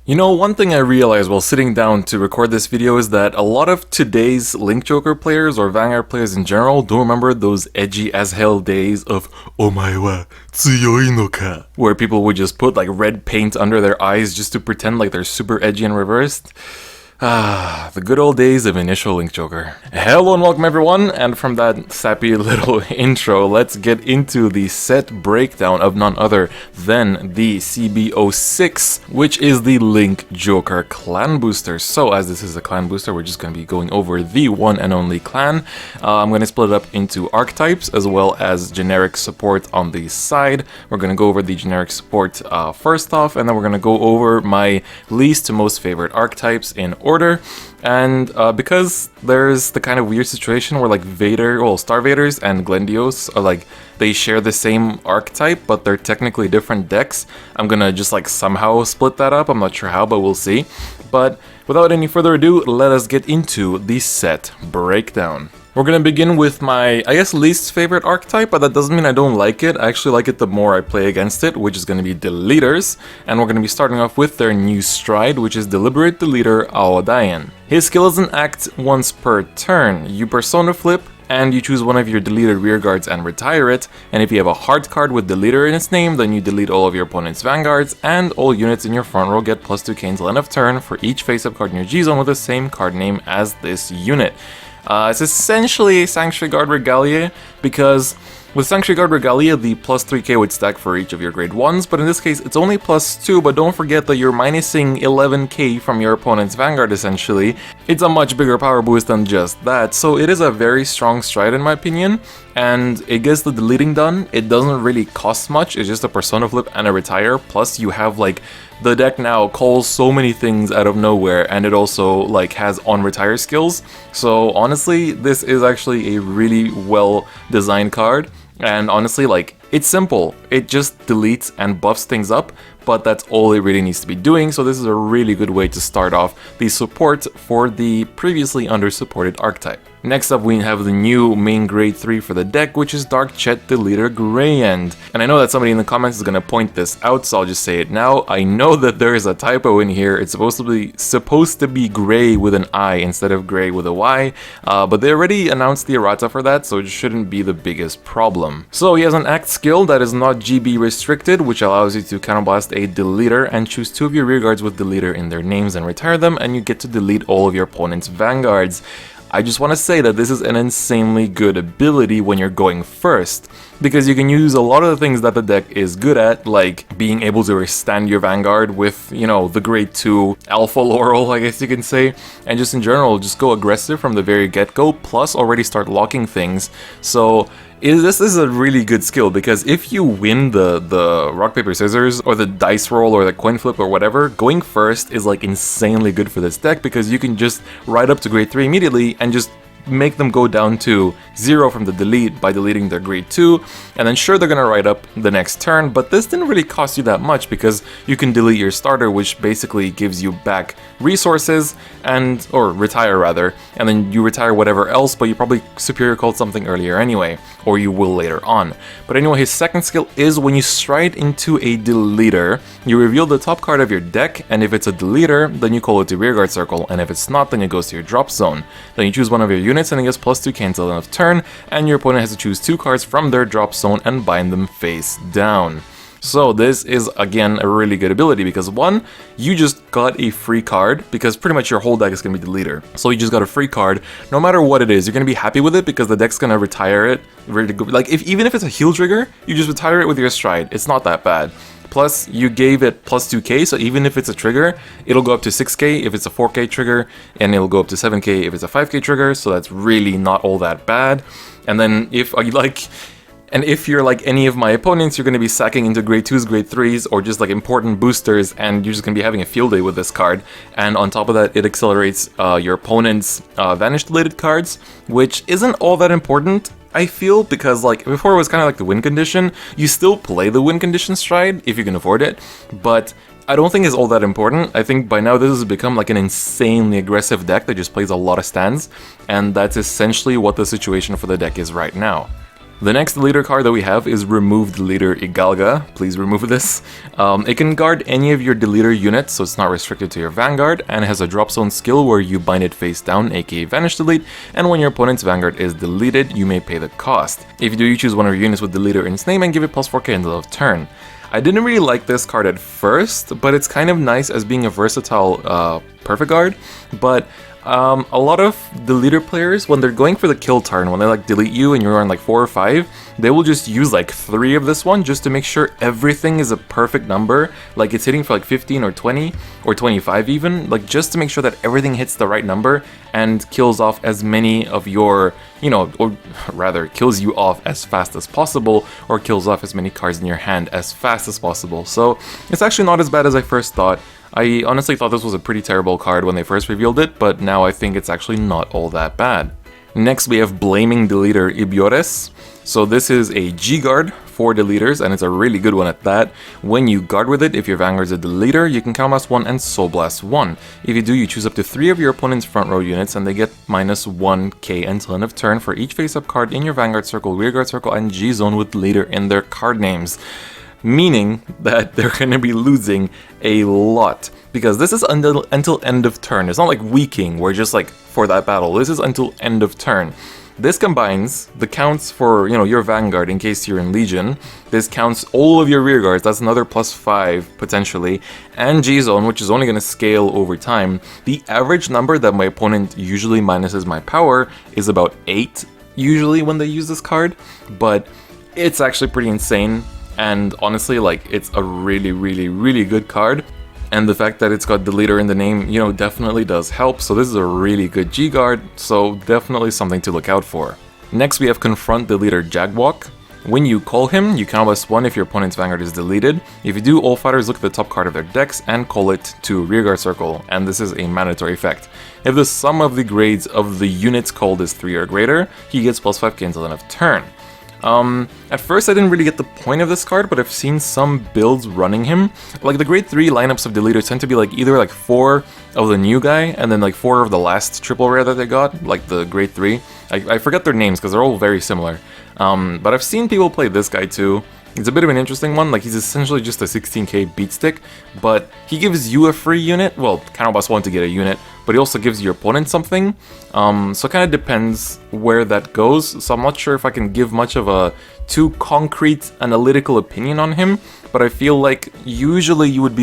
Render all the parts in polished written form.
You know, one thing I realized while sitting down to record this video is that a lot of today's Link Joker players or Vanguard players in general don't remember those edgy as hell days of "Omae wa tsuyoi no ka," where people would just put like red paint under their eyes just to pretend like they're super edgy and reversed. Ah, the good old days of initial Link Joker. Hello and welcome everyone, and from that sappy little intro, let's get into the set breakdown of none other than the CB06, which is the Link Joker clan booster. So as this is a clan booster, we're just going to be going over the one and only clan. I'm going to split it up into archetypes as well as generic support on the side. We're going to go over the generic support first off, and then we're going to go over my least to most favorite archetypes in order. And because there's the kind of weird situation where like Star-Vaders and Glendios are like, they share the same archetype, but they're technically different decks, I'm gonna just like somehow split that up. I'm not sure how, but we'll see. But without any further ado, let us get into the set breakdown. We're gonna begin with my, I guess, least favorite archetype, but that doesn't mean I don't like it. I actually like it the more I play against it, which is gonna be Deletors. And we're gonna be starting off with their new stride, which is Deliberate Deletor Aodayan. His skill is an act once per turn. You persona flip, and you choose one of your deleted rearguards and retire it, and if you have a heart card with Deletor in its name, then you delete all of your opponent's vanguards, and all units in your front row get +2k until end of turn for each face-up card in your G-zone with the same card name as this unit. It's essentially a Sanctuary Guard Regalia, because with Sanctuary Guard Regalia, the +3k would stack for each of your grade 1s, but in this case it's only +2, but don't forget that you're minusing 11k from your opponent's Vanguard essentially. It's a much bigger power boost than just that, so it is a very strong stride in my opinion, and it gets the deleting done. It doesn't really cost much, it's just a persona flip and a retire, plus you have like, the deck now calls so many things out of nowhere, and it also like has on retire skills. So honestly, this is actually a really well designed card, and honestly like it's simple. It just deletes and buffs things up, but that's all it really needs to be doing, so this is a really good way to start off the support for the previously under-supported archetype. Next up, we have the new main grade 3 for the deck, which is Dark Chet Deletor Greyend. And I know that somebody in the comments is going to point this out, so I'll just say it now. I know that there is a typo in here. It's supposed to be gray with an I instead of gray with a Y, but they already announced the errata for that, so it shouldn't be the biggest problem. So he has an act skill that is not GB restricted, which allows you to counterblast a Deletor and choose 2 of your rearguards with Deletor in their names and retire them, and you get to delete all of your opponent's vanguards. I just want to say that this is an insanely good ability when you're going first, because you can use a lot of the things that the deck is good at, like being able to withstand your Vanguard with, you know, the grade 2 Alpha Laurel, I guess you can say, and just in general, just go aggressive from the very get-go, plus already start locking things. So this is a really good skill, because if you win the rock, paper, scissors, or the dice roll, or the coin flip, or whatever, going first is like insanely good for this deck, because you can just ride up to grade 3 immediately and just make them go down to 0 from the delete by deleting their grade 2, and then sure, they're gonna ride up the next turn, but this didn't really cost you that much because you can delete your starter, which basically gives you back resources, or retire rather, and then you retire whatever else, but you probably superior called something earlier anyway, or you will later on. But anyway, his second skill is when you stride into a deleter, you reveal the top card of your deck, and if it's a deleter, then you call it to rearguard circle, and if it's not, then it goes to your drop zone. Then you choose one of your units and it gets +2k until end of turn, and your opponent has to choose 2 cards from their drop zone and bind them face down. So this is again a really good ability, because one, you just got a free card, because pretty much your whole deck is going to be Deletor. So you just got a free card, no matter what it is, you're going to be happy with it because the deck's going to retire it. Like even if it's a heal trigger, you just retire it with your stride. It's not that bad. Plus, you gave it +2k, so even if it's a trigger, it'll go up to 6k if it's a 4k trigger, and it'll go up to 7k if it's a 5k trigger, so that's really not all that bad. And then if you're like any of my opponents, you're going to be sacking into grade 2s, grade 3s, or just like important boosters, and you're just going to be having a field day with this card. And on top of that, it accelerates your opponent's vanished deleted cards, which isn't all that important, I feel, because like before it was kind of like the win condition. You still play the win condition stride if you can afford it, but I don't think it's all that important. I think by now this has become like an insanely aggressive deck that just plays a lot of stands, and that's essentially what the situation for the deck is right now. The next Deletor card that we have is Remove Deletor Igalga. Please remove this. It can guard any of your Deletor units, so it's not restricted to your Vanguard, and it has a drop zone skill where you bind it face down, aka Vanish Delete, and when your opponent's Vanguard is deleted, you may pay the cost. If you do, you choose one of your units with Deletor in its name and give it plus 4k until of turn. I didn't really like this card at first, but it's kind of nice as being a versatile perfect guard, but a lot of Deletor players, when they're going for the kill turn, when they like delete you and you're on like 4 or 5, they will just use like 3 of this one just to make sure everything is a perfect number, like it's hitting for like 15 or 20 or 25 even, like just to make sure that everything hits the right number and kills off as many of your, you know, or rather kills you off as fast as possible, or kills off as many cards in your hand as fast as possible. So it's actually not as bad as I first thought. I honestly thought this was a pretty terrible card when they first revealed it, but now I think it's actually not all that bad. Next we have Blaming Deletor Ibiores. So this is a G-Guard for Deletors, and it's a really good one at that. When you guard with it, if your Vanguard's a Deletor, you can Counterblast 1 and Soul Blast 1. If you do, you choose up to 3 of your opponent's front row units, and they get minus 1k until end of turn for each face-up card in your Vanguard circle, Rearguard circle, and G-Zone with Deletor in their card names. Meaning that they're going to be losing a lot, because this is until end of turn. It's not like Weaking, where just like for that battle. This is until end of turn. This combines the counts for, you know, your Vanguard in case you're in Legion. This counts all of your rearguards. That's another plus 5 potentially, and G-Zone, which is only going to scale over time. The average number that my opponent usually minuses my power is about 8 usually when they use this card, but it's actually pretty insane. And honestly, like, it's a really good card. And the fact that it's got Deletor in the name, you know, definitely does help. So this is a really good G-Guard, so definitely something to look out for. Next we have Confront Deletor Jagwalk. When you call him, you Counterblast 1 if your opponent's Vanguard is deleted. If you do, all fighters look at the top card of their decks and call it to Rearguard Circle, and this is a mandatory effect. If the sum of the grades of the units called is 3 or greater, he gets plus 5k until end of turn. At first I didn't really get the point of this card, but I've seen some builds running him. Like the grade 3 lineups of Deletors tend to be like either like 4 of the new guy and then like 4 of the last triple rare that they got, like the grade 3. I forget their names because they're all very similar. But I've seen people play this guy too. It's a bit of an interesting one, like he's essentially just a 16k beat stick, but he gives you a free unit, well, Counterblast 1 to get a unit, but he also gives your opponent something, so it kind of depends where that goes, so I'm not sure if I can give much of a too concrete analytical opinion on him, but I feel like usually you would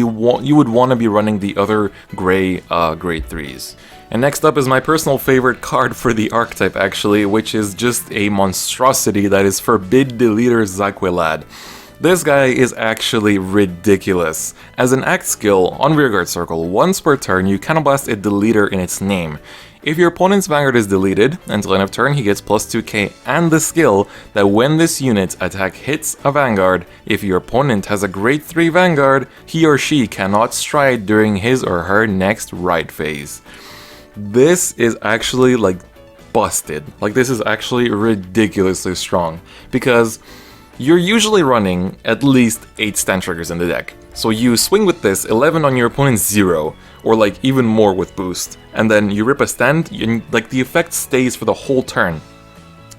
want to be running the other gray grade 3s. And next up is my personal favorite card for the archetype actually, which is just a monstrosity that is Forbid Deletor Zaquelad. This guy is actually ridiculous. As an act skill, on Rearguard Circle, once per turn you Counterblast a Deletor in its name. If your opponent's Vanguard is deleted, until end of turn he gets plus 2k and the skill that when this unit's attack hits a Vanguard, if your opponent has a grade 3 Vanguard, he or she cannot stride during his or her next ride phase. This is actually like busted. Like this is actually ridiculously strong, because you're usually running at least 8 stand triggers in the deck. So you swing with this, 11 on your opponent's 0, or like even more with boost, and then you rip a stand, and like the effect stays for the whole turn.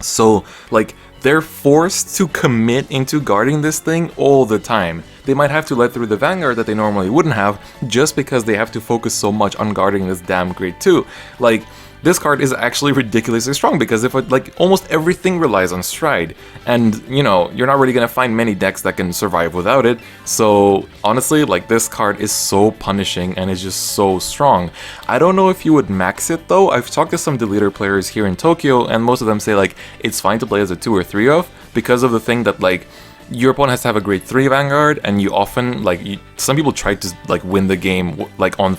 So like they're forced to commit into guarding this thing all the time. They might have to let through the Vanguard that they normally wouldn't have, just because they have to focus so much on guarding this damn grade 2. Like, this card is actually ridiculously strong, because if like almost everything relies on stride, and you know, you're not really gonna find many decks that can survive without it, so honestly, like this card is so punishing and is just so strong. I don't know if you would max it though. I've talked to some Deletor players here in Tokyo, and most of them say like it's fine to play as a 2 or 3 of, because of the thing that like your opponent has to have a grade 3 Vanguard, and you often, like, some people try to like win the game like on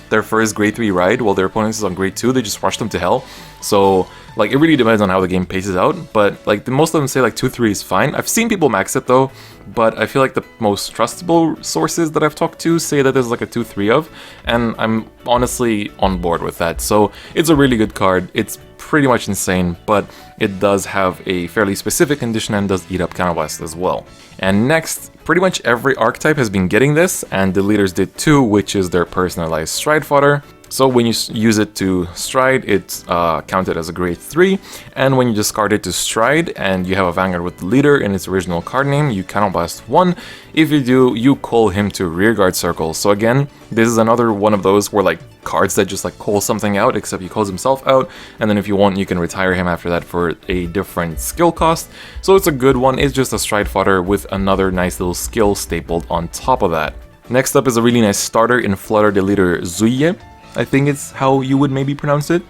their first grade 3 ride, while their opponent is on grade 2, they just rush them to hell. So like it really depends on how the game paces out, but like most of them say like 2-3 is fine. I've seen people max it though, but I feel like the most trustable sources that I've talked to say that there's like a 2-3 of, and I'm honestly on board with that. So it's a really good card. It's pretty much insane, but it does have a fairly specific condition and does eat up Counterblast as well. And next, pretty much every archetype has been getting this, and Deletors did too, which is their personalized stride fodder. So when you use it to stride, it's counted as a grade 3, and when you discard it to stride and you have a Vanguard with Deletor in its original card name, you counterblast 1. If you do, you call him to rearguard circle. So again, this is another one of those where like cards that just like call something out, except he calls himself out, and then if you want, you can retire him after that for a different skill cost. So it's a good one. It's just a stride fodder with another nice little skill stapled on top of that. Next up is a really nice starter in Flutter Deletor Zuye, I think it's how you would maybe pronounce it.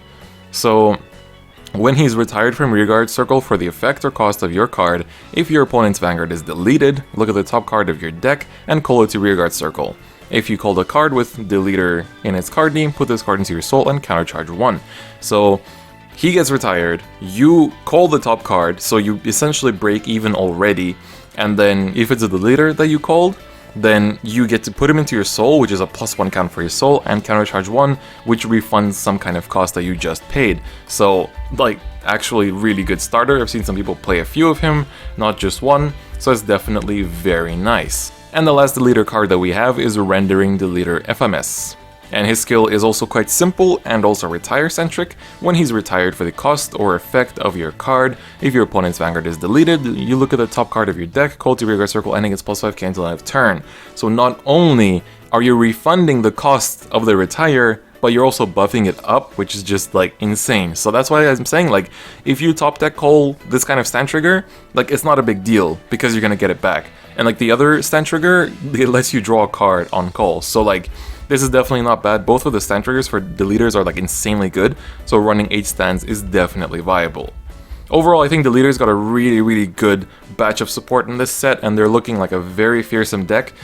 So when he's retired from rearguard circle for the effect or cost of your card, if your opponent's Vanguard is deleted, look at the top card of your deck and call it to rearguard circle. If you called a card with Deletor in its card name, put this card into your soul and countercharge 1. So he gets retired, you call the top card, so you essentially break even already, and then if it's a Deletor that you called, then you get to put him into your soul, which is a +1 count for your soul, and countercharge 1, which refunds some kind of cost that you just paid. So, like, actually really good starter. I've seen some people play a few of him, not just one, so it's definitely very nice. And the last Deletor card that we have is Rendering Deletor FMS. And his skill is also quite simple and also retire-centric. When he's retired for the cost or effect of your card, if your opponent's Vanguard is deleted, you look at the top card of your deck, call to rearguard circle, and it gets +5k until end of turn. So not only are you refunding the cost of the retire, but you're also buffing it up, which is just like insane. So that's why I'm saying, like, if you top deck call this kind of stand trigger, like, it's not a big deal because you're gonna get it back. And like the other stand trigger, it lets you draw a card on call. So like, this is definitely not bad. Both of the stand triggers for Deletors are like insanely good, so running 8 stands is definitely viable. Overall, I think Deletor's got a really good batch of support in this set, and they're looking like a very fearsome deck,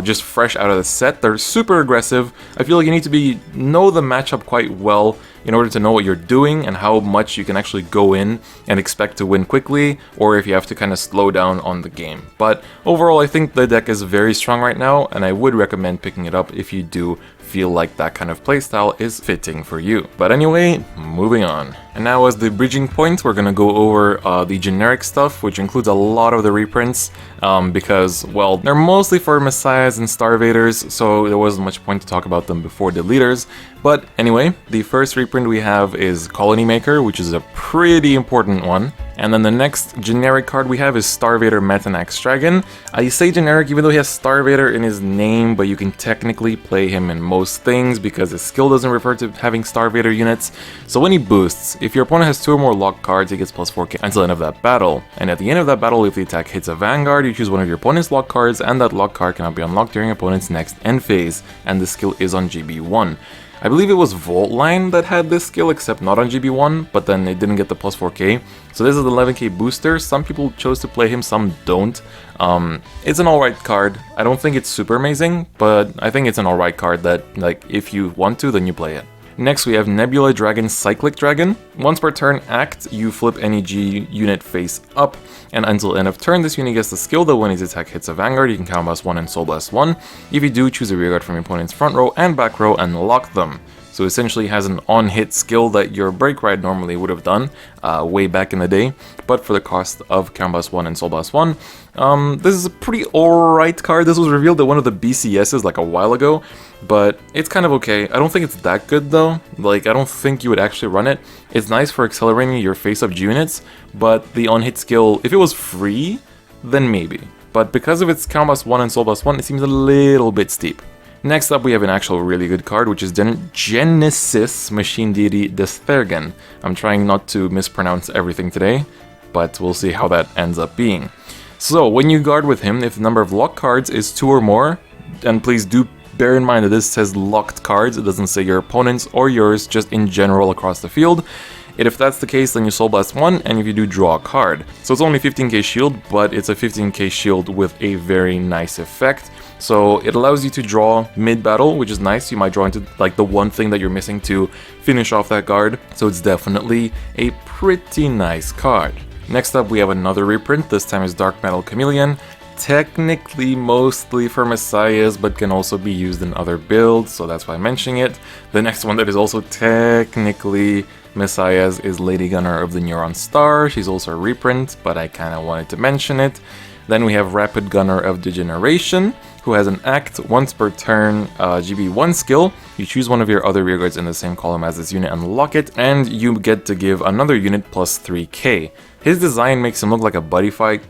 just fresh out of the set. They're super aggressive. I feel like you need to know the matchup quite well in order to know what you're doing and how much you can actually go in and expect to win quickly, or if you have to kind of slow down on the game. But overall, I think the deck is very strong right now, and I would recommend picking it up if you do feel like that kind of playstyle is fitting for you. But anyway, moving on. And now as the bridging point, we're gonna go over the generic stuff, which includes a lot of the reprints, because, well, they're mostly for Messiahs and Star-Vaders, so there wasn't much point to talk about them before Deletors. But anyway, the first reprint we have is Colony Maker, which is a pretty important one. And then the next generic card we have is Star-Vader Metanax Dragon. I say generic even though he has Star-Vader in his name, but you can technically play him in most things because his skill doesn't refer to having Star-Vader units. So when he boosts, if your opponent has 2 or more locked cards, he gets +4k until the end of that battle. And at the end of that battle, if the attack hits a Vanguard, you choose one of your opponent's locked cards, and that locked card cannot be unlocked during your opponent's next end phase, and the skill is on GB1. I believe it was Vault Line that had this skill, except not on GB1, but then it didn't get the +4k. So this is the 11k booster. Some people chose to play him, some don't. It's an alright card. I don't think it's super amazing, but I think it's an alright card that, like, if you want to, then you play it. Next we have Nebula Dragon Cyclic Dragon. Once per turn act, you flip any G unit face up, and until end of turn, this unit gets the skill that when his attack hits a Vanguard, you can Counter Blast 1 and Soul Blast 1. If you do, choose a rearguard from your opponent's front row and back row and lock them. So essentially has an on-hit skill that your Break Ride normally would have done way back in the day, but for the cost of Counter Blast 1 and Soul Blast 1. This is a pretty alright card. This was revealed at one of the BCSs like a while ago, but it's kind of okay. I don't think it's that good though. Like, I don't think you would actually run it. It's nice for accelerating your face-up G units, but the on-hit skill, if it was free, then maybe. But because of its Counter Blast 1 and Soul Blast 1, it seems a little bit steep. Next up, we have an actual really good card, which is Genesis Machine Deity Desthergen. I'm trying not to mispronounce everything today, but we'll see how that ends up being. So, when you guard with him, if the number of locked cards is 2 or more, and please do bear in mind that this says locked cards, it doesn't say your opponent's or yours, just in general across the field. If that's the case, then you Soul Blast 1, and if you do, draw a card. So it's only 15k shield, but it's a 15k shield with a very nice effect. So it allows you to draw mid-battle, which is nice. You might draw into like the one thing that you're missing to finish off that guard. So it's definitely a pretty nice card. Next up, we have another reprint. This time is Dark Metal Chameleon. Technically mostly for Messiahs, but can also be used in other builds, so that's why I'm mentioning it. The next one that is also technically Messiahs is Lady Gunner of the Neuron Star. She's also a reprint, but I kind of wanted to mention it. Then we have Rapid Gunner of Degeneration. who has an act once per turn GB1 skill. You choose one of your other rearguards in the same column as this unit and lock it, and you get to give another unit plus 3k. His design makes him look like a buddy fight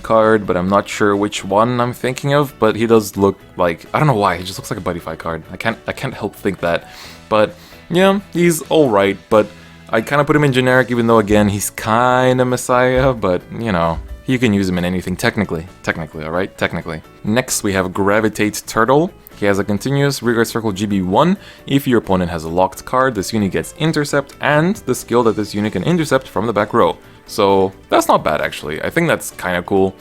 card, but I'm not sure which one I'm thinking of, but he does look like, I don't know why, he just looks like a buddy fight card. I can't help think that. But yeah, he's alright, but I kind of put him in generic, even though again, he's kind of Messiah, but you know, you can use him in anything technically, alright? Technically. Next we have Gravitate Turtle. He has a continuous rearguard circle GB1. If your opponent has a locked card, this unit gets intercept and the skill that this unit can intercept from the back row. So that's not bad actually. I think that's kind of cool.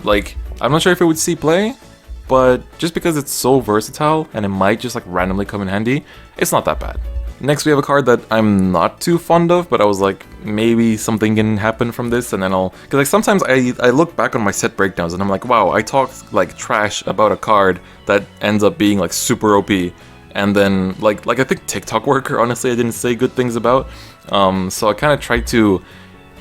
Like, I'm not sure if it would see play, but just because it's so versatile and it might just like randomly come in handy, it's not that bad. Next we have a card that I'm not too fond of, but I was like, maybe something can happen from this, and then because like sometimes I look back on my set breakdowns and I'm like, wow, I talked like trash about a card that ends up being like super OP, and then like I think TikTok worker, honestly, I didn't say good things about, so I kind of tried to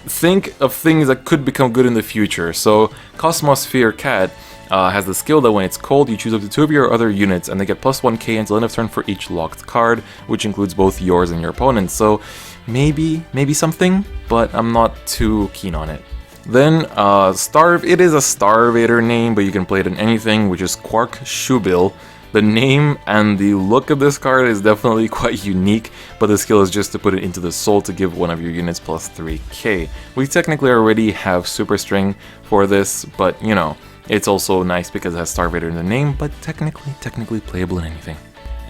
think of things that could become good in the future. So Cosmosphere Cat has the skill that when it's cold, you choose up to 2 of your other units and they get plus 1k until end of turn for each locked card, which includes both yours and your opponent's. So maybe something, but I'm not too keen on it. Then it is a Star-Vader name, but you can play it in anything, which is Quark Shubil. The name and the look of this card is definitely quite unique, but the skill is just to put it into the soul to give one of your units plus 3k. We technically already have Super String for this, but you know, it's also nice because it has Star-Vader in the name, but technically playable in anything.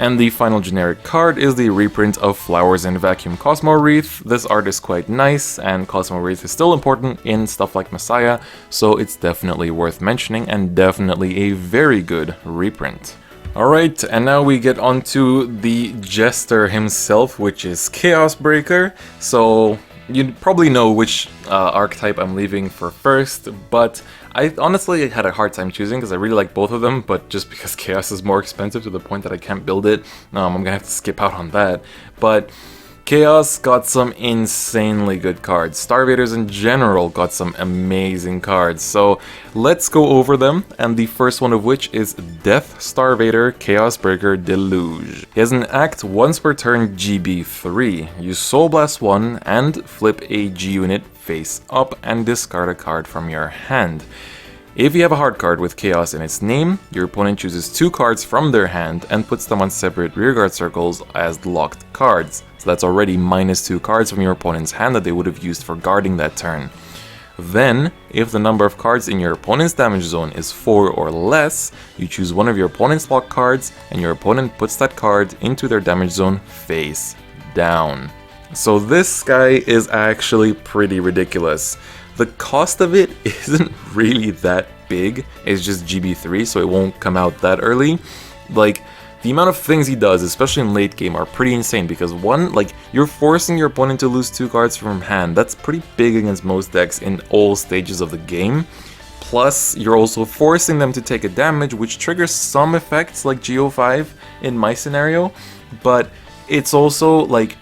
And the final generic card is the reprint of Flowers in Vacuum Cosmo Wreath. This art is quite nice, and Cosmo Wreath is still important in stuff like Messiah, so it's definitely worth mentioning and definitely a very good reprint. Alright, and now we get onto the Jester himself, which is Chaos Breaker. So you probably know which archetype I'm leaving for first, but I honestly had a hard time choosing because I really like both of them, but just because Chaos is more expensive to the point that I can't build it, I'm gonna have to skip out on that. But Chaos got some insanely good cards. Star-Vaders in general got some amazing cards, so let's go over them, and the first one of which is Death Star-Vader Chaos Breaker Deluge. He has an act once per turn GB3. Use Soul Blast 1 and flip a G unit face up and discard a card from your hand. If you have a hard card with Chaos in its name, your opponent chooses 2 cards from their hand and puts them on separate rearguard circles as locked cards. So that's already -2 cards from your opponent's hand that they would have used for guarding that turn. Then, if the number of cards in your opponent's damage zone is 4 or less, you choose one of your opponent's locked cards and your opponent puts that card into their damage zone face down. So this guy is actually pretty ridiculous. The cost of it isn't really that big, it's just GB3, so it won't come out that early. Like, the amount of things he does, especially in late game, are pretty insane because one, like, you're forcing your opponent to lose 2 cards from hand. That's pretty big against most decks in all stages of the game. Plus, you're also forcing them to take a damage, which triggers some effects like G-05 in my scenario, but it's also, like,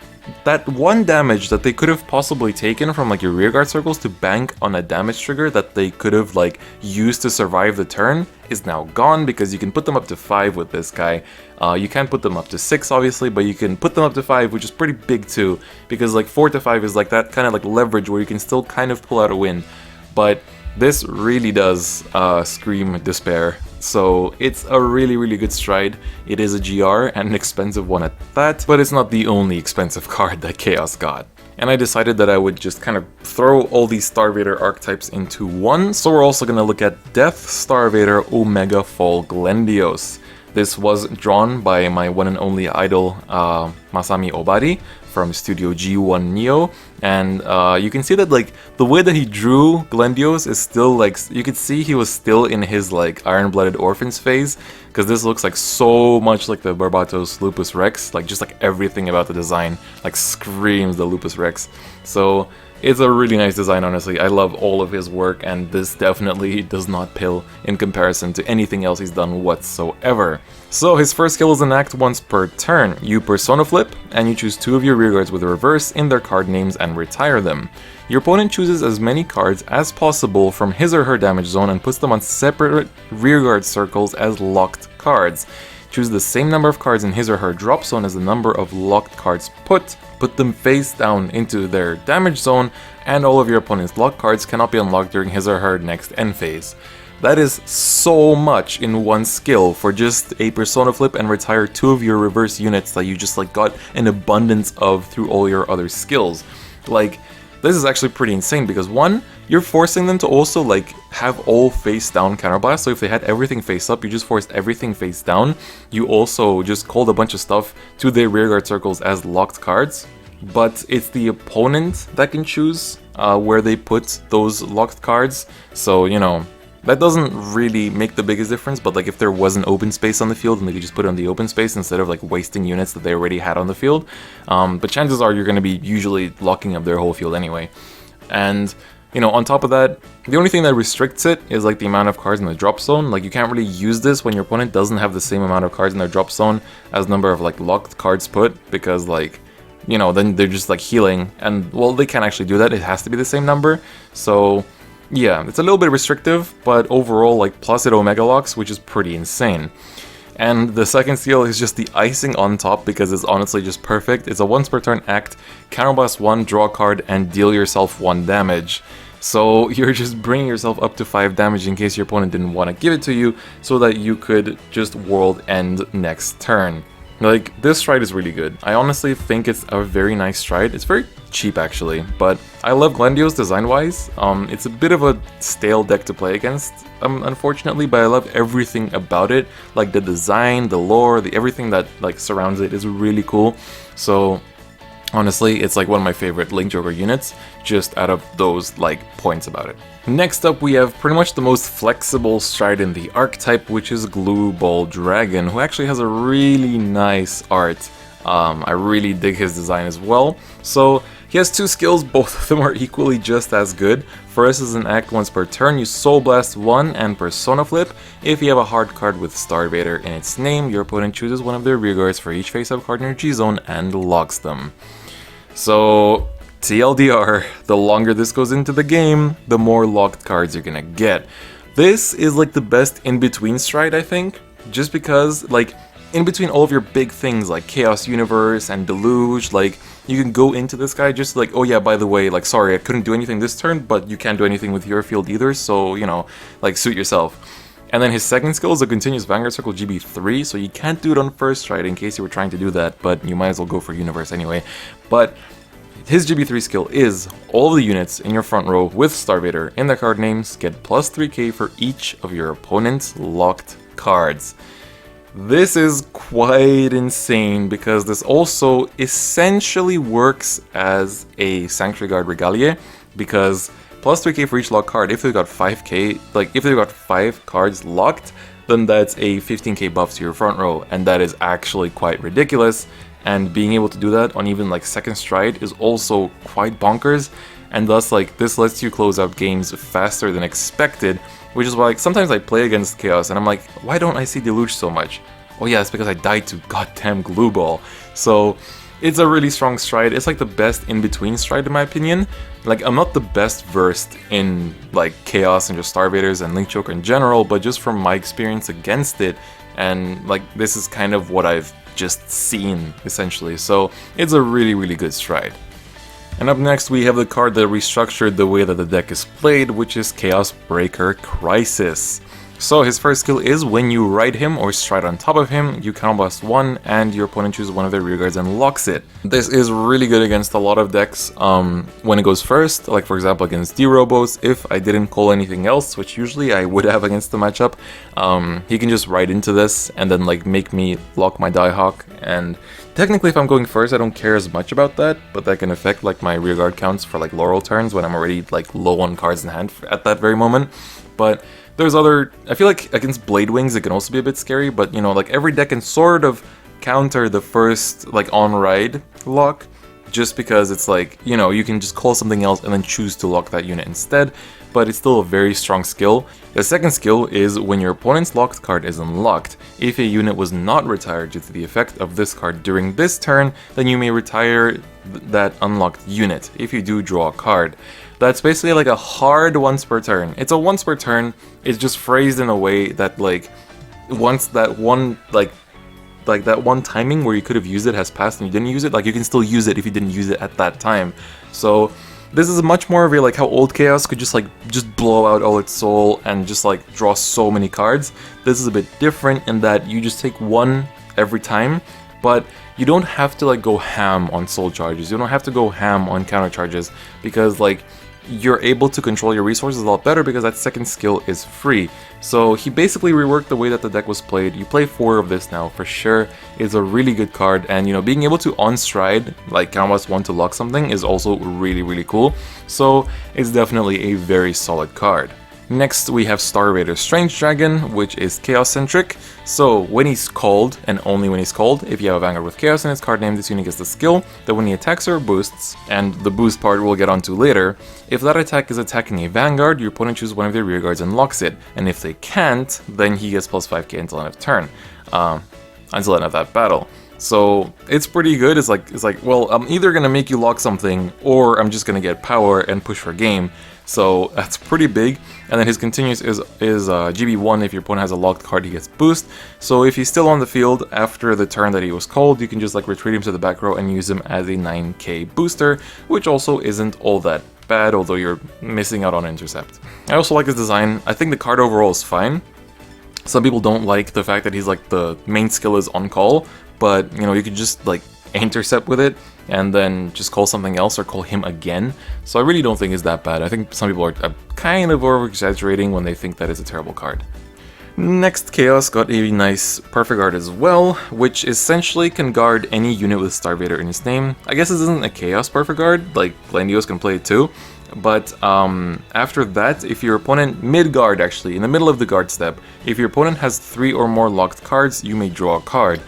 that one damage that they could have possibly taken from like your rearguard circles to bank on a damage trigger that they could have like used to survive the turn is now gone because you can put them up to 5 with this guy. You can't put them up to 6 obviously, but you can put them up to 5, which is pretty big too, because like 4 to 5 is like that kind of like leverage where you can still kind of pull out a win. But this really does scream despair. So it's a really good stride. It is a GR and an expensive one at that, but it's not the only expensive card that Chaos got. And I decided that I would just kind of throw all these Star-Vader archetypes into one, so we're also going to look at Death Star-Vader Omega Fall Glendios. This was drawn by my one and only idol, Masami Obari, from Studio G1 Neo, and you can see that like the way that he drew Glendios is still like, you could see he was still in his like Iron-Blooded Orphans phase, because this looks like so much like the Barbatos Lupus Rex, like just like everything about the design like screams the Lupus Rex. So It's a really nice design, honestly. I love all of his work, and this definitely does not pale in comparison to anything else he's done whatsoever. So his first skill is an act once per turn. You persona flip, and you choose 2 of your rearguards with a reverse in their card names and retire them. Your opponent chooses as many cards as possible from his or her damage zone and puts them on separate rearguard circles as locked cards. Choose the same number of cards in his or her drop zone as the number of locked cards put them face down into their damage zone, and all of your opponent's locked cards cannot be unlocked during his or her next end phase. That is so much in one skill for just a persona flip and retire 2 of your reverse units that you just like got an abundance of through all your other skills. Like, this is actually pretty insane because 1, you're forcing them to also like have all face down counterblast. So if they had everything face up, you just forced everything face down. You also just called a bunch of stuff to their rearguard circles as locked cards. But it's the opponent that can choose where they put those locked cards. So, you know, that doesn't really make the biggest difference, but like if there was an open space on the field and they could just put it on the open space instead of like wasting units that they already had on the field. But chances are you're going to be usually locking up their whole field anyway. And, you know, on top of that, the only thing that restricts it is like the amount of cards in the drop zone. Like you can't really use this when your opponent doesn't have the same amount of cards in their drop zone as number of like locked cards put, because like, you know, then they're just like healing, and well, they can't actually do that. It has to be the same number. So yeah, it's a little bit restrictive, but overall, like, plus it Omega locks, which is pretty insane. And the second skill is just the icing on top because it's honestly just perfect. It's a once per turn act, counterblast 1, draw a card, and deal yourself 1 damage. So you're just bringing yourself up to 5 damage in case your opponent didn't want to give it to you, so that you could just world end next turn. Like, this stride is really good. I honestly think it's a very nice stride. It's very cheap actually, but I love Glendio's design-wise. It's a bit of a stale deck to play against, unfortunately, but I love everything about it. Like the design, the lore, everything that like surrounds it is really cool. So honestly, it's like one of my favorite Link Joker units, just out of those like points about it. Next up, we have pretty much the most flexible stride in the archetype, which is Glue Ball Dragon, who actually has a really nice art. I really dig his design as well. So he has 2 skills, both of them are equally just as good. First is an act once per turn, you Soul Blast 1 and Persona Flip. If you have a hard card with Star-Vader in its name, your opponent chooses one of their rearguards for each face-up card in your G-Zone and locks them. So TLDR, the longer this goes into the game, the more locked cards you're gonna get. This is like the best in-between stride, I think, just because like in between all of your big things like Chaos Universe and Deluge, like you can go into this guy just like, oh yeah, by the way, like sorry, I couldn't do anything this turn, but you can't do anything with your field either, so you know, like suit yourself. And then his second skill is a continuous Vanguard Circle GB3, so you can't do it on first stride in case you were trying to do that, but you might as well go for Universe anyway. But his GB3 skill is all of the units in your front row with Star-Vader in their card names get plus 3k for each of your opponent's locked cards. This is quite insane because this also essentially works as a Sanctuary Guard Regalia, because plus 3k for each locked card, if they've got 5k, like if they've got 5 cards locked, then that's a 15k buff to your front row, and that is actually quite ridiculous. And being able to do that on even like second stride is also quite bonkers, and thus like this lets you close out games faster than expected, which is why like sometimes I play against Chaos and I'm like, why don't I see Deluge so much? Oh yeah, it's because I died to goddamn Glue Ball. So it's a really strong stride. It's like the best in-between stride in my opinion. Like I'm not the best versed in like Chaos and just Star-Vaders and Link Joker in general, but just from my experience against it, and like this is kind of what I've just seen essentially, so it's a really good stride. And up next we have the card that restructured the way that the deck is played, which is Chaos Breaker Crisis. So his first skill is when you ride him or stride on top of him, you counterblast 1 and your opponent chooses one of their rearguards and locks it. This is really good against a lot of decks when it goes first, like for example against D-Robos. If I didn't call anything else, which usually I would have against the matchup, he can just ride into this and then like make me lock my Diehawk. And technically if I'm going first I don't care as much about that, but that can affect like my rearguard counts for like Laurel turns when I'm already like low on cards in hand at that very moment. But there's other, I feel like against Blade Wings it can also be a bit scary, but you know, like every deck can sort of counter the first like on ride lock, just because it's like, you know, you can just call something else and then choose to lock that unit instead, but it's still a very strong skill. The second skill is when your opponent's locked card is unlocked. If a unit was not retired due to the effect of this card during this turn, then you may retire that unlocked unit if you do draw a card. That's basically like a hard once per turn. It's a once per turn, it's just phrased in a way that like once that one like that one timing where you could have used it has passed and you didn't use it, like you can still use it if you didn't use it at that time. So this is much more of a like how old Chaos could just blow out all its soul and just like draw so many cards. This is a bit different in that you just take one every time, but you don't have to like go ham on soul charges. You don't have to go ham on counter charges because like you're able to control your resources a lot better because that second skill is free. So he basically reworked the way that the deck was played. You play 4 of this now for sure. It's a really good card, and you know, being able to on stride like Canvas 1 to lock something is also really cool. So it's definitely a very solid card. Next, we have Star-Vader Strange Dragon, which is Chaos-centric. So when he's called, and only when he's called, if you have a Vanguard with Chaos in its card name, this unit gets the skill that when he attacks or boosts, and the boost part we'll get onto later, if that attack is attacking a Vanguard, your opponent chooses one of their rearguards and locks it. And if they can't, then he gets plus 5k until end of turn, until end of that battle. So it's pretty good. It's like, well, I'm either gonna make you lock something, or I'm just gonna get power and push for game. So that's pretty big. And then his continuous is GB1. If your opponent has a locked card, he gets boost. So if he's still on the field after the turn that he was called, you can just like retreat him to the back row and use him as a 9k booster, which also isn't all that bad, although you're missing out on intercept. I also like his design. I think the card overall is fine. Some people don't like the fact that he's like the main skill is on call, but you know, you could just like intercept with it and then just call something else or call him again. So I really don't think it's that bad. I think some people are kind of over-exaggerating when they think that it's a terrible card. Next, Chaos got a nice Perfect Guard as well, which essentially can guard any unit with Star-Vader in its name. I guess this isn't a Chaos Perfect Guard, like Glendios can play it too. But after that, if your opponent, mid-guard actually, in the middle of the guard step, if your opponent has 3 or more locked cards, you may draw a card.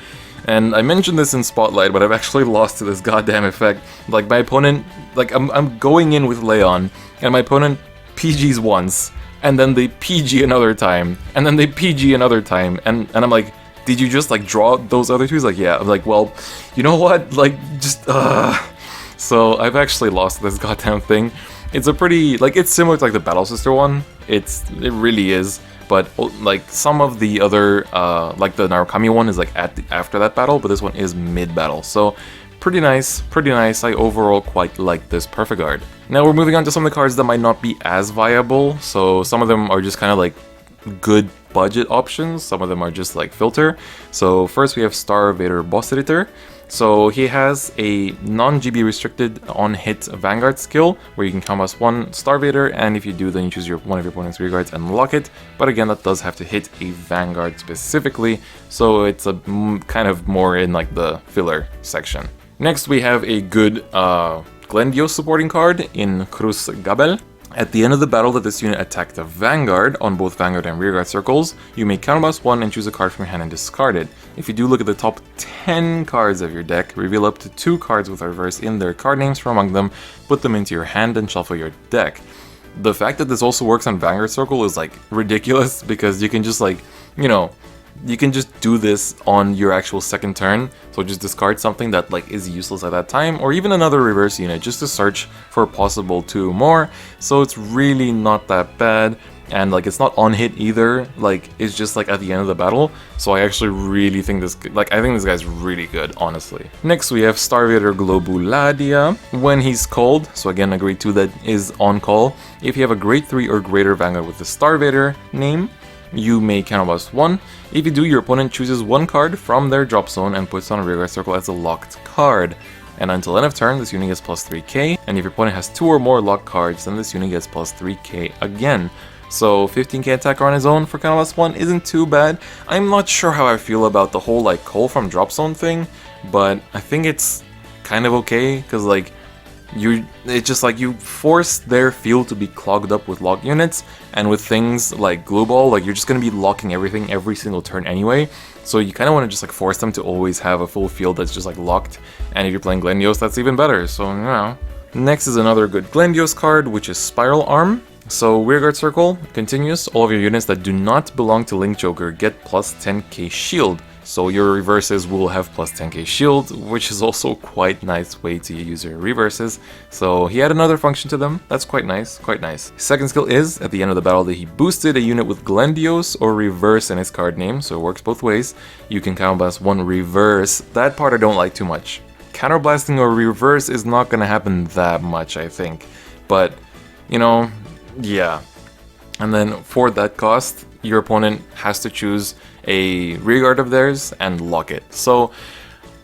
And I mentioned this in Spotlight, but I've actually lost to this goddamn effect. Like my opponent, like I'm going in with Leon, and my opponent PGs once, and then they PG another time, and then they PG another time, and I'm like, did you just like draw those other two? He's like, yeah. I'm like, well, you know what? Like, just So I've actually lost this goddamn thing. It's a pretty, like, it's similar to like the Battle Sister one. It really is. But like some of the other, like the Narukami one is like after that battle, but this one is mid-battle. So pretty nice. I overall quite like this Perfect Guard. Now we're moving on to some of the cards that might not be as viable. So some of them are just kind of like good budget options. Some of them are just like filter. So first we have Star-Vader Boss Editor. So he has a non-GB restricted on-hit Vanguard skill, where you can canvas 1 Star-Vader, and if you do, then you choose one of your opponent's rearguards and lock it. But again, that does have to hit a Vanguard specifically, so it's a kind of more in like the filler section. Next, we have a good Glendios supporting card in Cruz Gabel. At the end of the battle that this unit attacked a Vanguard on both Vanguard and rearguard circles, you may counterblast 1 and choose a card from your hand and discard it. If you do look at the top 10 cards of your deck, reveal up to 2 cards with reverse in their card names from among them, put them into your hand and shuffle your deck. The fact that this also works on Vanguard Circle is like ridiculous, because you can just like, you know, you can just do this on your actual second turn, so just discard something that like is useless at that time, or even another reverse unit just to search for possible 2 more. So it's really not that bad, and like it's not on hit either, like it's just like at the end of the battle. So I actually really think this, like I think this guy's really good, honestly. Next we have Star-Vader Globuladia. When he's called, so again a grade 2 that is on call, if you have a grade 3 or greater Vanguard with the Star-Vader name, you may counterblast 1. If you do, your opponent chooses 1 card from their drop zone and puts on a rearguard circle as a locked card. And until end of turn, this unit gets plus 3k, and if your opponent has 2 or more locked cards, then this unit gets plus 3k again. So 15k attack on his own for counterblast 1 isn't too bad. I'm not sure how I feel about the whole like call from drop zone thing, but I think it's kind of okay, because like it's just like you force their field to be clogged up with locked units, and with things like glue ball, like you're just gonna be locking everything every single turn anyway. So you kind of want to just like force them to always have a full field that's just like locked, and if you're playing Glendios, that's even better, so you know. Next is another good Glendios card, which is Spiral Arm. So Rearguard Circle continues, all of your units that do not belong to Link Joker get plus 10k shield. So your reverses will have plus 10k shield, which is also quite nice way to use your reverses. So he had another function to them. That's quite nice, quite nice. Second skill is, at the end of the battle, that he boosted a unit with Glendios or reverse in his card name, so it works both ways. You can counterblast one reverse. That part I don't like too much. Counterblasting or reverse is not gonna happen that much, I think. But, you know, yeah. And then for that cost, your opponent has to choose a rearguard of theirs and lock it. So,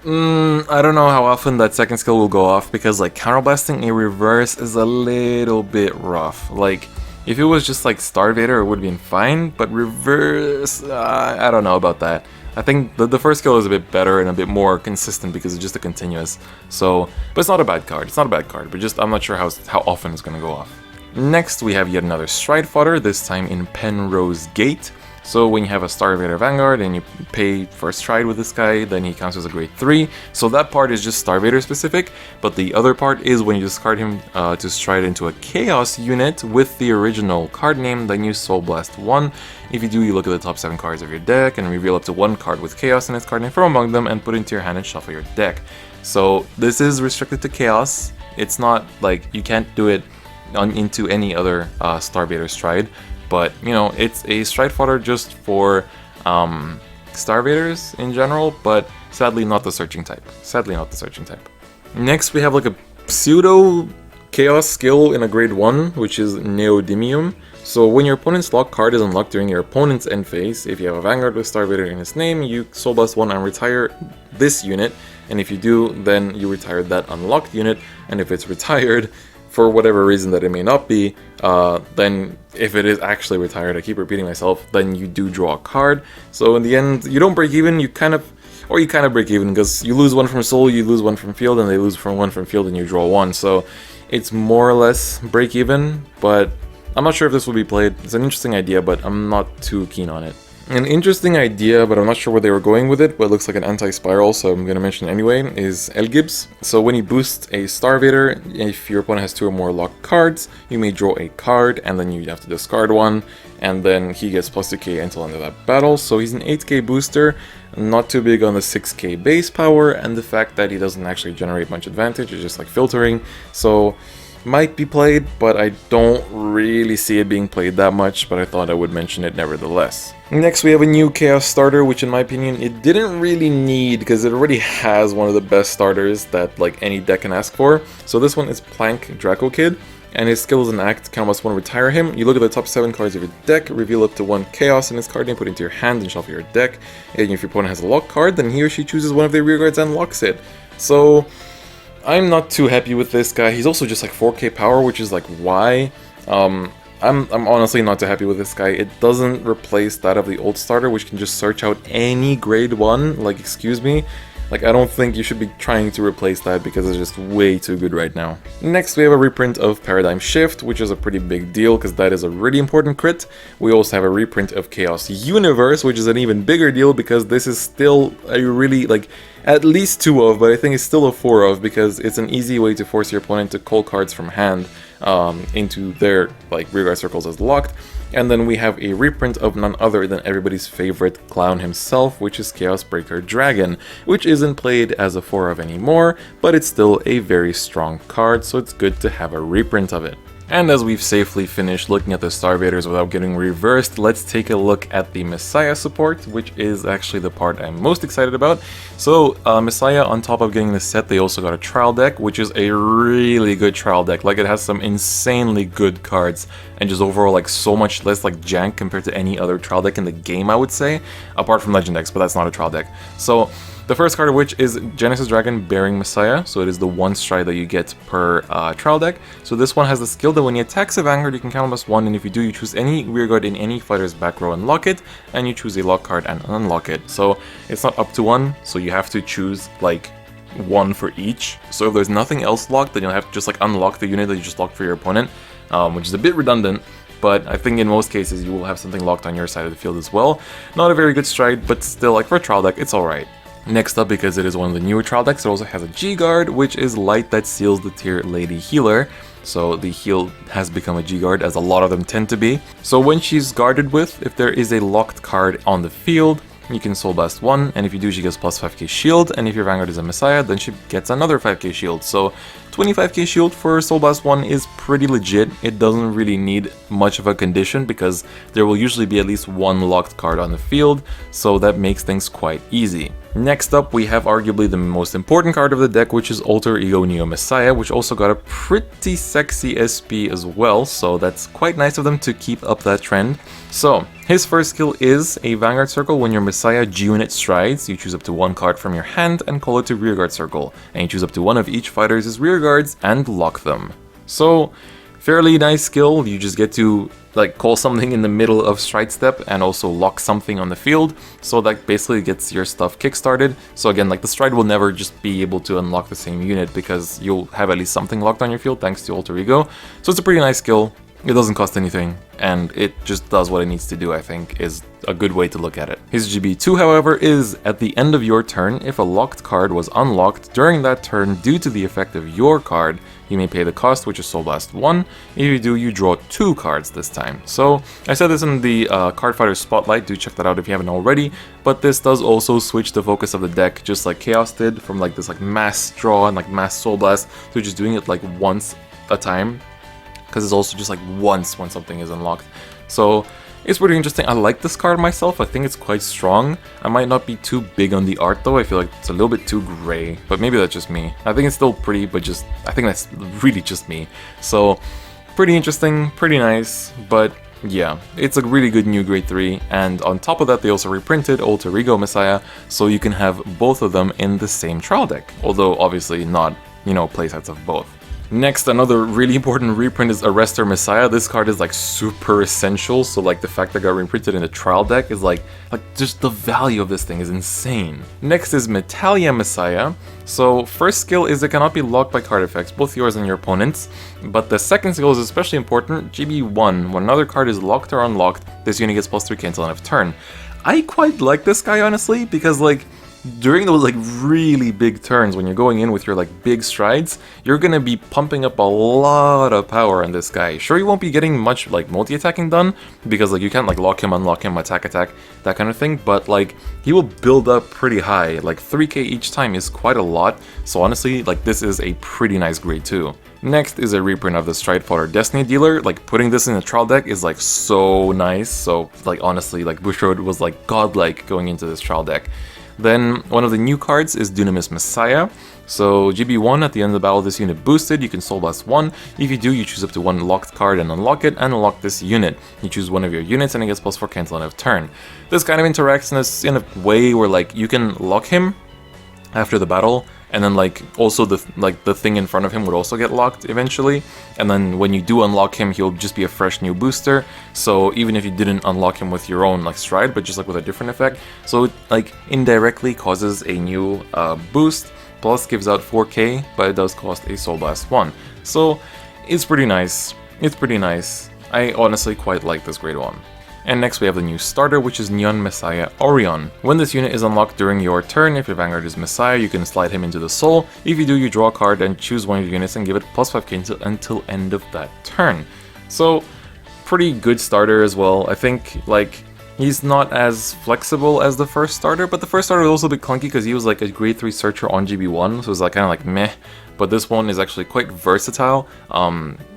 I don't know how often that second skill will go off, because like counterblasting a reverse is a little bit rough. Like, if it was just like Star-Vader, it would have been fine, but reverse, I don't know about that. I think the first skill is a bit better and a bit more consistent because it's just a continuous. So, but it's not a bad card. It's not a bad card, but just I'm not sure how often it's gonna go off. Next, we have yet another Stride Fodder, this time in Penrose Gate. So when you have a Star-Vader Vanguard and you pay for a Stride with this guy, then he counts as a grade 3. So that part is just Star-Vader specific, but the other part is when you discard him to Stride into a Chaos unit with the original card name, then you Soul Blast 1. If you do, you look at the top 7 cards of your deck and reveal up to 1 card with Chaos in its card name from among them and put it into your hand and shuffle your deck. So this is restricted to Chaos. It's not like you can't do it into any other Star-Vader Stride. But, you know, it's a Stride Fodder just for Star-Vaders in general, but sadly not the searching type. Sadly not the searching type. Next, we have like a pseudo Chaos skill in a grade 1, which is Neodymium. So when your opponent's lock card is unlocked during your opponent's end phase, if you have a Vanguard with Star-Vader in its name, you Soul Blast 1 and retire this unit. And if you do, then you retire that unlocked unit. And if it's retired, for whatever reason that it may not be, then if it is actually retired, I keep repeating myself, then you do draw a card. So in the end, you don't break even, you kind of break even, because you lose 1 from soul, you lose 1 from field, and they lose 1 from field, and you draw 1. So it's more or less break even, but I'm not sure if this will be played. It's an interesting idea, but I'm not too keen on it. An interesting idea, but I'm not sure where they were going with it, but it looks like an anti-spiral, so I'm going to mention it anyway, is Elgibbs. So when you boost a Star-Vader, if your opponent has 2 or more locked cards, you may draw a card, and then you have to discard 1, and then he gets plus 2k until end of that battle. So he's an 8k booster, not too big on the 6k base power, and the fact that he doesn't actually generate much advantage, it's just like filtering. So might be played, but I don't really see it being played that much, but I thought I would mention it nevertheless. Next, we have a new Chaos starter, which in my opinion, it didn't really need, because it already has one of the best starters that like any deck can ask for. So this one is Plank Draco Kid, and his skill is an act, count +1, retire him. You look at the top 7 cards of your deck, reveal up to 1 Chaos in his card name, put it into your hand and shuffle your deck. And if your opponent has a lock card, then he or she chooses one of their rearguards and locks it. So I'm not too happy with this guy. He's also just like 4k power, which is like why. I'm honestly not too happy with this guy. It doesn't replace that of the old starter, which can just search out any grade 1, like excuse me. Like, I don't think you should be trying to replace that because it's just way too good right now. Next, we have a reprint of Paradigm Shift, which is a pretty big deal because that is a really important crit. We also have a reprint of Chaos Universe, which is an even bigger deal because this is still a really, like, at least 2 of, but I think it's still a 4 of because it's an easy way to force your opponent to call cards from hand into their, like, rearguard circles as locked. And then we have a reprint of none other than everybody's favorite clown himself, which is Chaos Breaker Dragon, which isn't played as a 4 of anymore, but it's still a very strong card, so it's good to have a reprint of it. And as we've safely finished looking at the Star-Vaders without getting reversed, let's take a look at the Messiah support, which is actually the part I'm most excited about. So, Messiah, on top of getting the set, they also got a trial deck, which is a really good trial deck. Like, it has some insanely good cards, and just overall, like, so much less, like, jank compared to any other trial deck in the game, I would say, apart from Legend decks, but that's not a trial deck. So, the first card of which is Genesis Dragon Bearing Messiah, so it is the 1 stride that you get per trial deck. So this one has the skill that when he attacks a Vanguard, you can count +1, and if you do, you choose any rearguard in any fighter's back row and lock it, and you choose a lock card and unlock it. So it's not up to 1, so you have to choose like 1 for each. So if there's nothing else locked, then you'll have to just like unlock the unit that you just locked for your opponent, which is a bit redundant. but I think in most cases you will have something locked on your side of the field as well. Not a very good stride, but still, like for a trial deck, it's alright. Next up, because it is one of the newer trial decks, it also has a G-Guard, which is light that seals the tier Lady Healer. So the heal has become a G-Guard, as a lot of them tend to be. So when she's guarded with, if there is a locked card on the field, you can Soul Blast 1, and if you do, she gets plus 5k shield, and if your Vanguard is a Messiah, then she gets another 5k shield. So 25k shield for Soul Blast 1 is pretty legit. It doesn't really need much of a condition, because there will usually be at least one locked card on the field, so that makes things quite easy. Next up, we have arguably the most important card of the deck, which is Alter Ego Neo Messiah, which also got a pretty sexy SP as well, so that's quite nice of them to keep up that trend. So, his first skill is a Vanguard Circle. When your Messiah G-Unit strides, you choose up to one card from your hand and call it to Rearguard Circle, and you choose up to one of each fighter's rearguards and lock them. So, fairly nice skill. You just get to like call something in the middle of stride step and also lock something on the field, so that basically gets your stuff kickstarted. So again, like the stride will never just be able to unlock the same unit, because you'll have at least something locked on your field thanks to Alter Ego. So it's a pretty nice skill. It doesn't cost anything, and it just does what it needs to do, I think, is a good way to look at it. His GB2, however, is at the end of your turn, if a locked card was unlocked during that turn due to the effect of your card, you may pay the cost, which is Soul Blast 1. If you do, you draw 2 cards this time. So, I said this in the Cardfighter Spotlight, do check that out if you haven't already, but this does also switch the focus of the deck, just like Chaos did, from like this like mass draw and like mass Soul Blast, to just doing it like once a time, because it's also just like once when something is unlocked. So it's pretty interesting. I like this card myself. I think it's quite strong. I might not be too big on the art though. I feel like it's a little bit too gray, but maybe that's just me. I think it's still pretty, but just I think that's really just me. So pretty interesting, pretty nice, but yeah, it's a really good new grade 3, and on top of that they also reprinted Alter Ego Messiah, so you can have both of them in the same trial deck, although obviously not, you know, playsets of both. Next, another really important reprint is Arrestor Messiah. This card is like super essential, so like the fact that it got reprinted in the trial deck is like just the value of this thing is insane. Next is Metalia Messiah. So first skill is it cannot be locked by card effects, both yours and your opponent's, but the second skill is especially important, GB1. When another card is locked or unlocked, this unit gets plus 3k until end of turn. I quite like this guy honestly, because like during those like really big turns when you're going in with your like big strides, you're gonna be pumping up a lot of power on this guy. Sure, you won't be getting much like multi-attacking done, because like you can't like lock him, unlock him, attack, that kind of thing, but like he will build up pretty high. Like 3k each time is quite a lot, so honestly like this is a pretty nice grade 2. Next is a reprint of the Stridefighter Destiny Dealer. Like putting this in a trial deck is like so nice, so like honestly like Bushrod was like godlike going into this trial deck. Then one of the new cards is Dunamis Messiah. So GB1, at the end of the battle, this unit boosted, you can Soul Blast 1. If you do, you choose up to one locked card and unlock it, and unlock this unit. You choose one of your units and it gets plus 4 until end of turn. This kind of interacts in a way where like you can lock him after the battle, and then like also the thing in front of him would also get locked eventually, and then when you do unlock him, he'll just be a fresh new booster. So even if you didn't unlock him with your own like stride, but just like with a different effect, so it like indirectly causes a new boost, plus gives out 4k, but it does cost a Soul Blast 1. So it's pretty nice. It's pretty nice. I honestly quite like this grade 1. And next we have the new starter, which is Neon Messiah Orion. When this unit is unlocked during your turn, if your Vanguard is Messiah, you can slide him into the soul. If you do, you draw a card and choose one of your units and give it plus 5k until end of that turn. So, pretty good starter as well. I think, like, he's not as flexible as the first starter, but the first starter was also a bit clunky because he was like a grade 3 searcher on GB1, so it was like kind of like meh. But this one is actually quite versatile.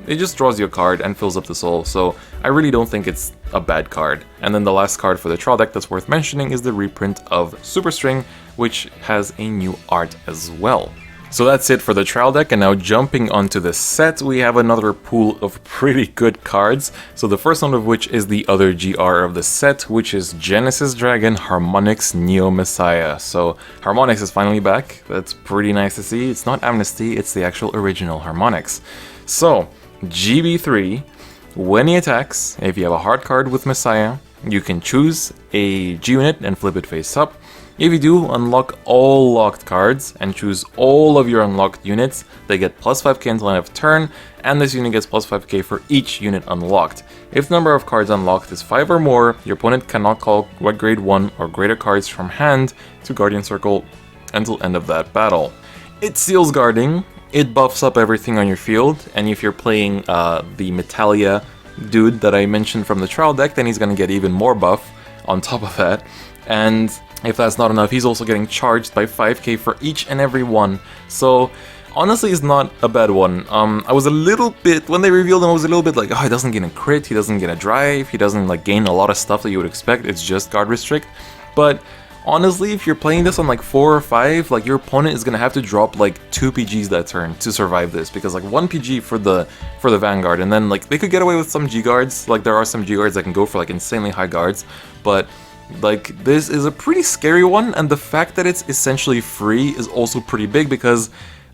It just draws you a card and fills up the soul, so I really don't think it's a bad card. And then the last card for the trial deck that's worth mentioning is the reprint of Superstring, which has a new art as well. So that's it for the trial deck, and now jumping onto the set, we have another pool of pretty good cards. So the first one of which is the other GR of the set, which is Genesis Dragon Harmonix Neo Messiah. So Harmonix is finally back. That's pretty nice to see. It's not Amnesty, it's the actual original Harmonix. So GB3, when he attacks, if you have a hard card with Messiah, you can choose a G unit and flip it face up. If you do, unlock all locked cards and choose all of your unlocked units. They get plus 5k until end of turn, and this unit gets plus 5k for each unit unlocked. If the number of cards unlocked is 5 or more, your opponent cannot call grade 1 or greater cards from hand to Guardian Circle until end of that battle. It seals guarding, it buffs up everything on your field, and if you're playing the Metalia dude that I mentioned from the trial deck, then he's gonna get even more buff on top of that. And if that's not enough, he's also getting charged by 5k for each and every one. So honestly, it's not a bad one. I was a little bit, when they revealed him, I was a little bit like, oh, he doesn't get a crit, he doesn't get a drive, he doesn't like gain a lot of stuff that you would expect, it's just guard restrict. But honestly, if you're playing this on like 4 or 5, like your opponent is gonna have to drop like 2 PGs that turn to survive this, because like 1 PG for the Vanguard, and then like they could get away with some G guards. Like there are some G guards that can go for like insanely high guards, but like this is a pretty scary one, and the fact that it's essentially free is also pretty big, because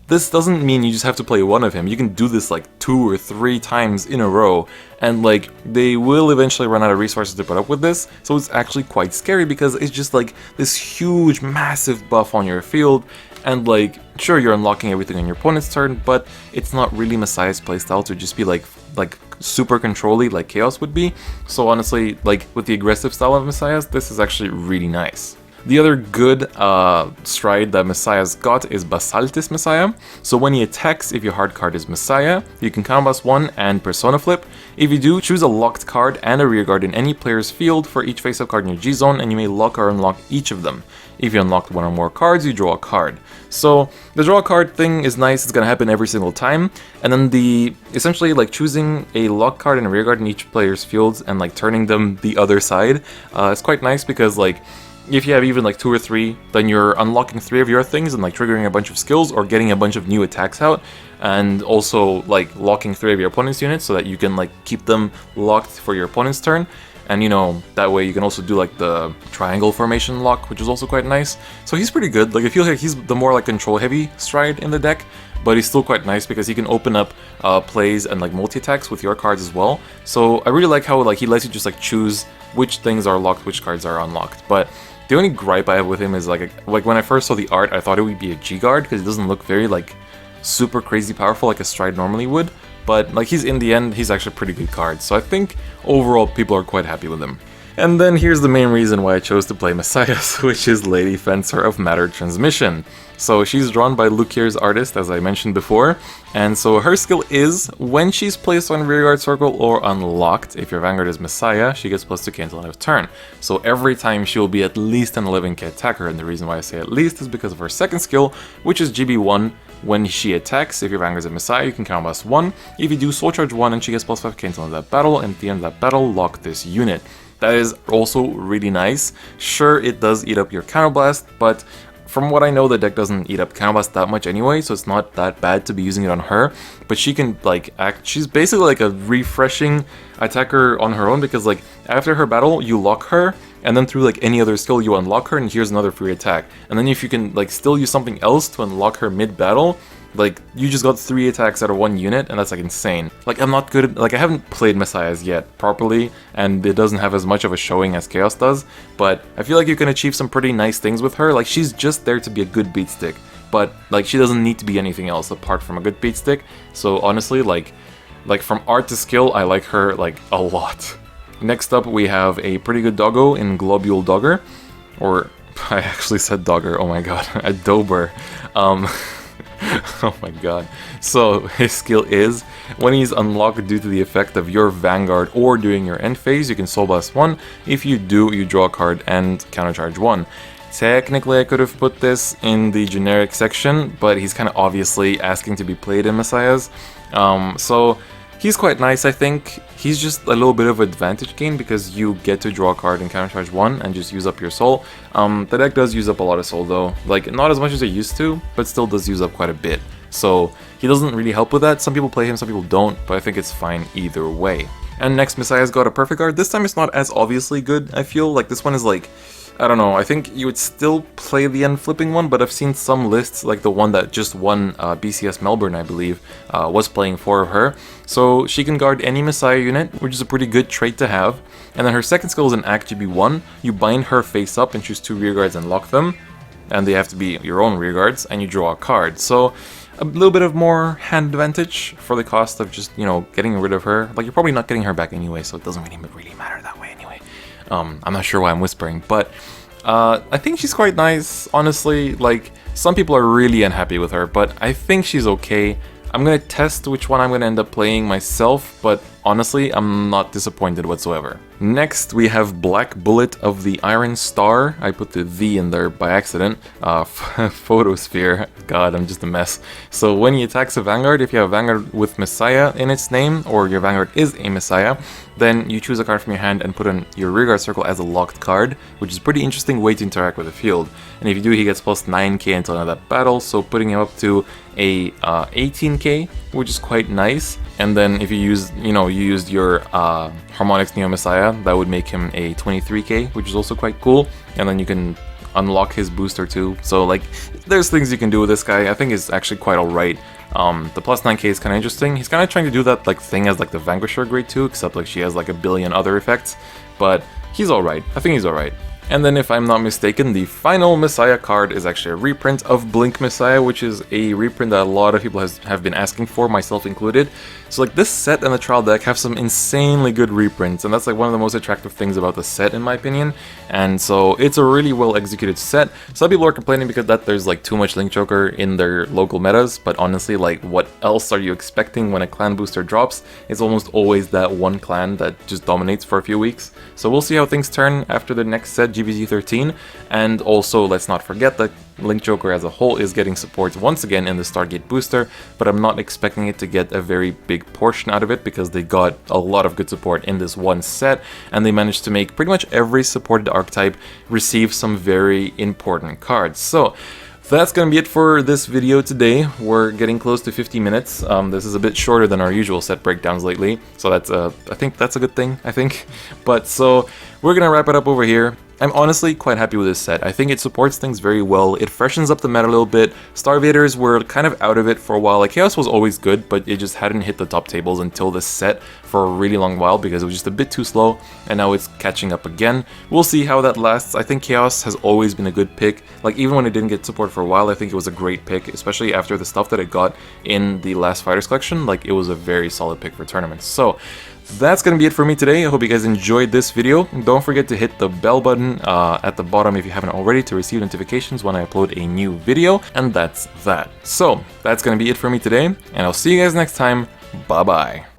this doesn't mean you just have to play one of him. You can do this like 2 or 3 times in a row, and like they will eventually run out of resources to put up with this, so it's actually quite scary because it's just like this huge massive buff on your field, and like sure, you're unlocking everything on your opponent's turn, but it's not really Messiah's playstyle to just be like super control-y like Chaos would be. So honestly, like with the aggressive style of Messiah's, this is actually really nice. The other good stride that Messiah's got is Basaltis Messiah. So when he attacks, if your hard card is Messiah, you can counterblast 1 and Persona Flip. If you do, choose a locked card and a rear guard in any player's field for each face-up card in your G-Zone, and you may lock or unlock each of them. If you unlocked 1 or more cards, you draw a card. So the draw a card thing is nice, it's gonna happen every single time. And then essentially like choosing a lock card and a rear guard in each player's fields and like turning them the other side is quite nice, because like if you have even like 2 or 3, then you're unlocking 3 of your things and like triggering a bunch of skills or getting a bunch of new attacks out, and also like locking 3 of your opponent's units so that you can like keep them locked for your opponent's turn. And you know, that way you can also do like the triangle formation lock, which is also quite nice. So he's pretty good. Like I feel like he's the more like control heavy stride in the deck, but he's still quite nice because he can open up plays and like multi-attacks with your cards as well. So I really like how like he lets you just like choose which things are locked, which cards are unlocked. But the only gripe I have with him is like when I first saw the art, I thought it would be a G guard because it doesn't look very like super crazy powerful like a stride normally would. But like in the end, he's actually a pretty good card. So I think overall people are quite happy with him. And then here's the main reason why I chose to play Messiah's, which is Lady Fencer of Matter Transmission. So she's drawn by Lukier's artist, as I mentioned before, and so her skill is, when she's placed on rearguard circle or unlocked, if your Vanguard is Messiah, she gets plus 2k until end of turn. So every time she will be at least an 11k attacker, and the reason why I say at least is because of her second skill, which is GB1. When she attacks, if your Vanguard is a Messiah, you can counterblast 1. If you do, Soul Charge 1 and she gets plus 5k until end of that battle, and at the end of that battle, lock this unit. That is also really nice. Sure, it does eat up your counterblast, but from what I know, the deck doesn't eat up counterblast that much anyway, so it's not that bad to be using it on her. But she can like she's basically like a refreshing attacker on her own, because like after her battle, you lock her, and then through like any other skill you unlock her, and here's another free attack. And then if you can like still use something else to unlock her mid-battle, like you just got 3 attacks out of 1 unit, and that's like insane. Like I'm not good at, like I haven't played Messiah's yet properly, and it doesn't have as much of a showing as Chaos does, but I feel like you can achieve some pretty nice things with her. Like she's just there to be a good beat stick, but like she doesn't need to be anything else apart from a good beat stick. So honestly, like from art to skill, I like her like a lot. Next up, we have a pretty good doggo in Globule Dogger, or I actually said Dogger, oh my god, a Dober. Oh my god. So his skill is, when he's unlocked due to the effect of your Vanguard or during your end phase, you can Soul Blast 1. If you do, you draw a card and countercharge 1. Technically I could have put this in the generic section, but he's kind of obviously asking to be played in Messiah's. So he's quite nice, I think. He's just a little bit of advantage gain because you get to draw a card and countercharge 1 and just use up your soul. The deck does use up a lot of soul though, like not as much as it used to, but still does use up quite a bit. So he doesn't really help with that. Some people play him, some people don't, but I think it's fine either way. And next, Messiah's got a perfect card. This time it's not as obviously good, I feel. Like this one is like, I don't know, I think you would still play the end flipping one, but I've seen some lists, like the one that just won BCS Melbourne, I believe, was playing 4 of her. So she can guard any Messiah unit, which is a pretty good trait to have. And then her second skill is an G-CB01. You bind her face up and choose 2 rearguards and lock them. And they have to be your own rearguards, and you draw a card. So a little bit of more hand advantage for the cost of just, you know, getting rid of her. Like, you're probably not getting her back anyway, so it doesn't really matter that way anyway. I'm not sure why I'm whispering, but I think she's quite nice, honestly. Like, some people are really unhappy with her, but I think she's okay. I'm gonna test which one I'm gonna end up playing myself, but honestly, I'm not disappointed whatsoever. Next, we have Black Bullet of the Iron Star. I put the V in there by accident. Photosphere. God, I'm just a mess. So when he attacks a Vanguard, if you have a Vanguard with Messiah in its name, or your Vanguard is a Messiah, then you choose a card from your hand and put on your rearguard circle as a locked card, which is a pretty interesting way to interact with the field. And if you do, he gets plus 9k until the end of that battle, so putting him up to a 18k, which is quite nice. And then if you use, you used your Harmonix Neo Messiah, that would make him a 23k, which is also quite cool. And then you can unlock his booster too. So like, there's things you can do with this guy. I think it's actually quite alright. The plus 9k is kind of interesting. He's kind of trying to do that like thing as like the Vanquisher grade 2, except like she has like a billion other effects. But he's alright. I think he's alright. And then if I'm not mistaken, the final Messiah card is actually a reprint of Blink Messiah, which is a reprint that a lot of people have been asking for, myself included. So like, this set and the trial deck have some insanely good reprints, and that's like one of the most attractive things about the set in my opinion. And so it's a really well executed set. Some people are complaining because that there's like too much Link Joker in their local metas, but honestly, like, what else are you expecting when a clan booster drops? It's almost always that one clan that just dominates for a few weeks. So we'll see how things turn after the next set, GBZ13, and also let's not forget that Link Joker as a whole is getting support once again in the Stargate booster, but I'm not expecting it to get a very big portion out of it because they got a lot of good support in this one set, and they managed to make pretty much every supported archetype receive some very important cards. So that's gonna be it for this video today. We're getting close to 50 minutes. This is a bit shorter than our usual set breakdowns lately, so that's I think that's a good thing, But so we're gonna wrap it up over here. I'm honestly quite happy with this set. I think it supports things very well. It freshens up the meta a little bit. Star-Vaders were kind of out of it for a while. Like, Chaos was always good, but it just hadn't hit the top tables until this set for a really long while because it was just a bit too slow, and now it's catching up again. We'll see how that lasts. I think Chaos has always been a good pick. Like, even when it didn't get support for a while, I think it was a great pick, especially after the stuff that it got in the last Fighters collection. Like, it was a very solid pick for tournaments. So that's gonna be it for me today. I hope you guys enjoyed this video. Don't forget to hit the bell button at the bottom if you haven't already to receive notifications when I upload a new video, and that's that. So that's gonna be it for me today, and I'll see you guys next time. Bye bye.